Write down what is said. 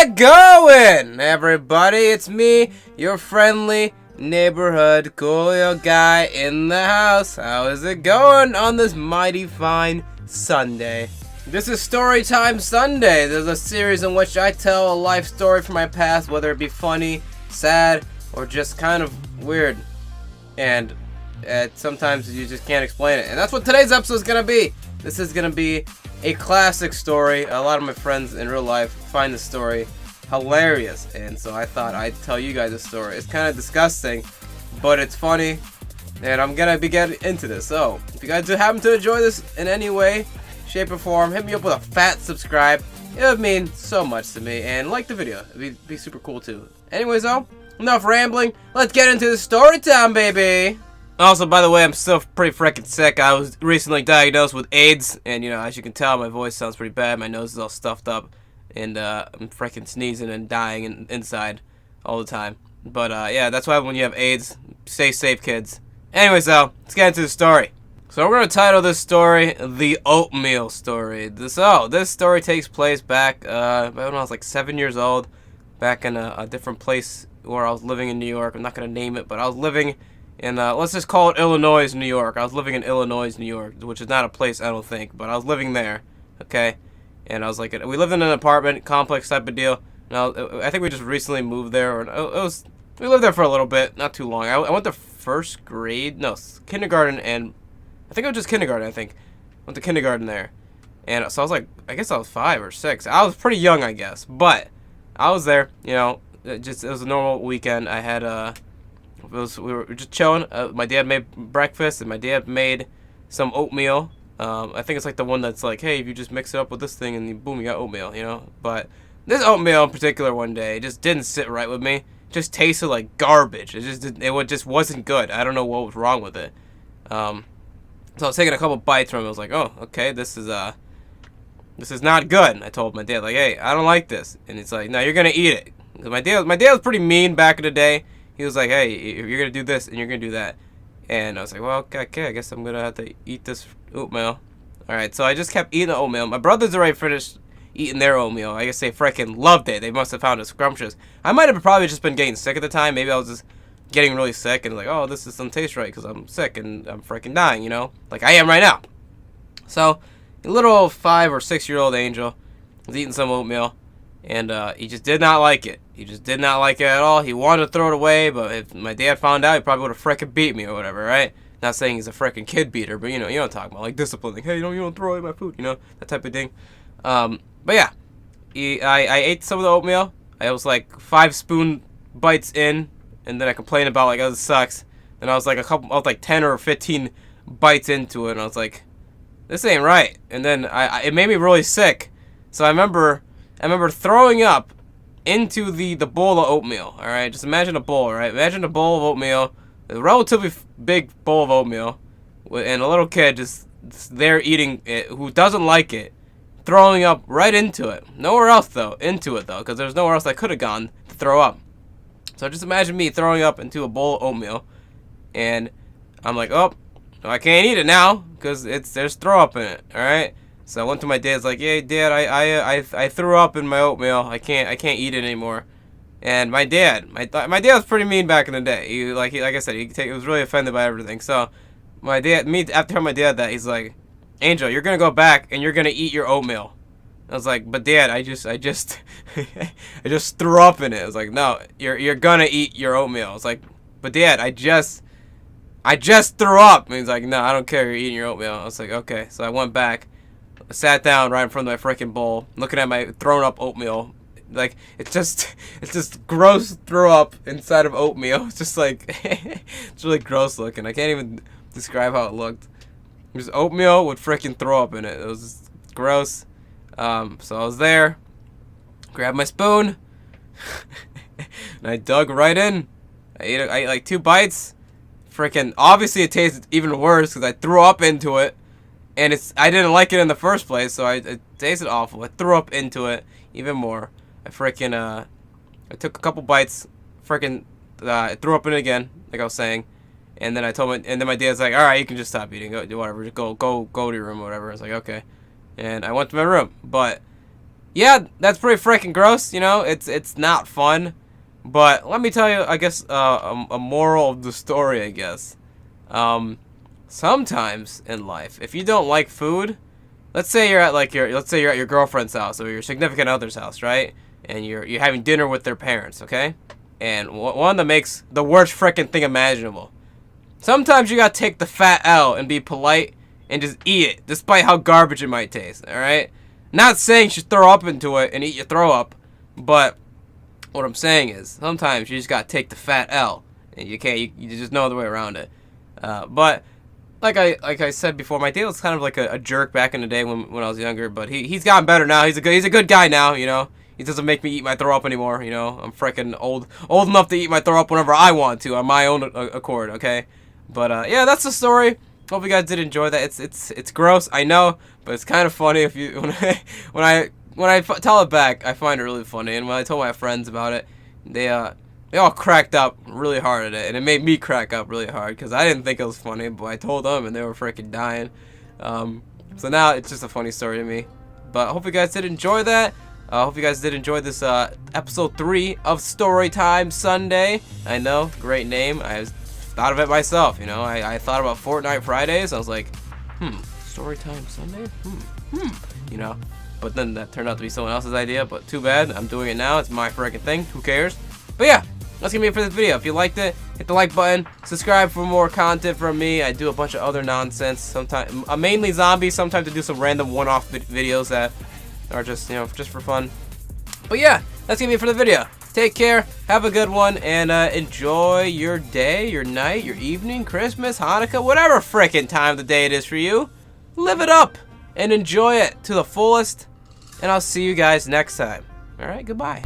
it going, everybody? It's me, your friendly neighborhood CooleoGUY in the house. How is it going on this mighty fine Sunday? This is Storytime Sunday. There's a series in which I tell a life story from my past, whether it be funny, sad, or just kind of weird. And sometimes you just can't explain it. And that's what today's episode is going to be. This is going to be a classic story. A lot of my friends in real life find the story hilarious, and so I thought I'd tell you guys a story. It's kind of disgusting, but it's funny, and I'm gonna be getting into this. So if you guys do happen to enjoy this in any way, shape, or form, hit me up with a fat subscribe. It would mean so much to me, and like the video. It'd be super cool too. Anyways, though, enough rambling. Let's get into the story time, baby. Also, by the way, I'm still pretty freaking sick. I was recently diagnosed with AIDS, and, you know, as you can tell, my voice sounds pretty bad. My nose is all stuffed up, and I'm freaking sneezing and dying inside all the time. But, yeah, that's why when you have AIDS, stay safe, kids. Anyways, though, let's get into the story. So we're going to title this story, The Oatmeal Story. This story takes place back, when I was like 7 years old, back in a different place where I was living in New York. I'm not going to name it, but I was living in, let's just call it Illinois, New York. I was living in Illinois, New York, which is not a place, I don't think, but I was living there, okay? And I was like, we lived in an apartment complex type of deal. Now, I think we just recently moved there, or we lived there for a little bit, not too long. I went to first grade, no, kindergarten, and I think it was just kindergarten, I think. Went to kindergarten there. And so I was like, I guess I was 5 or 6. I was pretty young, I guess, but I was there, you know, it was a normal weekend. I had, we were just chilling. My dad made breakfast, and my dad made some oatmeal. I think it's like the one that's like, hey, if you just mix it up with this thing, and boom, you got oatmeal, you know? But this oatmeal in particular one day, it just didn't sit right with me. It just tasted like garbage. It just wasn't good. I don't know what was wrong with it. So I was taking a couple bites from it. I was like, oh, okay, this is not good. And I told my dad, like, hey, I don't like this. And he's like, no, you're gonna eat it. 'Cause my dad was pretty mean back in the day. He was like, hey, you're going to do this and you're going to do that. And I was like, well, okay, I guess I'm going to have to eat this oatmeal. Alright, so I just kept eating the oatmeal. My brothers already finished eating their oatmeal. I guess they freaking loved it. They must have found it scrumptious. I might have probably just been getting sick at the time. Maybe I was just getting really sick and like, oh, this doesn't taste right because I'm sick and I'm freaking dying, you know? Like I am right now. So, a little 5 or 6 year old Angel was eating some oatmeal. And he just did not like it. He just did not like it at all. He wanted to throw it away, but if my dad found out, he probably would have frickin' beat me or whatever, right? Not saying he's a frickin' kid beater, but you know what I'm talking about. Like discipline, like, hey, you don't throw away my food, you know? That type of thing. But yeah, I ate some of the oatmeal. I was like 5 spoon bites in, and then I complained about like, oh, this sucks. Then I was like 10 or 15 bites into it, and I was like, this ain't right. And then it made me really sick. So I remember throwing up into the bowl of oatmeal, alright? Just imagine a bowl, alright? Imagine a bowl of oatmeal, a relatively big bowl of oatmeal, and a little kid just there eating it who doesn't like it, throwing up right into it. Nowhere else, though, because there's nowhere else I could have gone to throw up. So just imagine me throwing up into a bowl of oatmeal, and I'm like, oh, I can't eat it now, because there's throw up in it, alright? So I went to my dad's like, hey, Dad, I threw up in my oatmeal. I can't eat it anymore. And my dad was pretty mean back in the day. Like I said, he was really offended by everything. So after telling my dad that, he's like, Angel, you're gonna go back and you're gonna eat your oatmeal. I was like, but Dad, I just I just threw up in it. I was like, no, you're gonna eat your oatmeal. I was like, but Dad, I just threw up. And he's like, no, I don't care. You're eating your oatmeal. I was like, okay. So I went back. I sat down right in front of my freaking bowl, looking at my thrown up oatmeal. Like it's just gross throw up inside of oatmeal. It's just like it's really gross looking. I can't even describe how it looked. It was oatmeal with freaking throw up in it. It was just gross. So I was there, grabbed my spoon, and I dug right in. I ate like 2 bites. Freaking obviously it tasted even worse because I threw up into it. And I didn't like it in the first place, so it tasted awful. I threw up into it even more. I took a couple bites, I threw up in it again, like I was saying. And then and then my dad's like, all right, you can just stop eating, go do whatever, just go to your room or whatever. I was like, okay. And I went to my room, but yeah, that's pretty freaking gross. You know, it's not fun. But let me tell you, I guess a moral of the story. I guess sometimes in life, if you don't like food, let's say you're at your girlfriend's house or your significant other's house, right? And you're having dinner with their parents, okay? And one that makes the worst freaking thing imaginable. Sometimes you gotta take the fat L and be polite and just eat it, despite how garbage it might taste, alright? Not saying you should throw up into it and eat your throw up, but what I'm saying is, sometimes you just gotta take the fat L, and you just know the way around it. But like I said before, my dad was kind of like a jerk back in the day when I was younger, but he's gotten better now. He's a good guy now, you know. He doesn't make me eat my throw up anymore, you know. I'm freaking old enough to eat my throw up whenever I want to on my own accord, okay? But yeah, that's the story. Hope you guys did enjoy that. It's gross, I know, but it's kind of funny if you when I tell it back, I find it really funny. And when I told my friends about it, they all cracked up really hard at it, and it made me crack up really hard because I didn't think it was funny, but I told them and they were freaking dying. So now it's just a funny story to me. But I hope you guys did enjoy that. I hope you guys did enjoy this episode 3 of Storytime Sunday. I know, great name. I thought of it myself, you know. I thought about Fortnite Fridays. I was like, Storytime Sunday? You know. But then that turned out to be someone else's idea, but too bad. I'm doing it now. It's my freaking thing. Who cares? But yeah, that's gonna be it for this video. If you liked it, hit the like button. Subscribe for more content from me. I do a bunch of other nonsense. Sometimes, mainly zombies. Sometimes I do some random one-off videos that are just, you know, just for fun. But yeah, that's gonna be it for the video. Take care, have a good one, and enjoy your day, your night, your evening, Christmas, Hanukkah, whatever frickin' time of the day it is for you. Live it up and enjoy it to the fullest. And I'll see you guys next time. Alright, goodbye.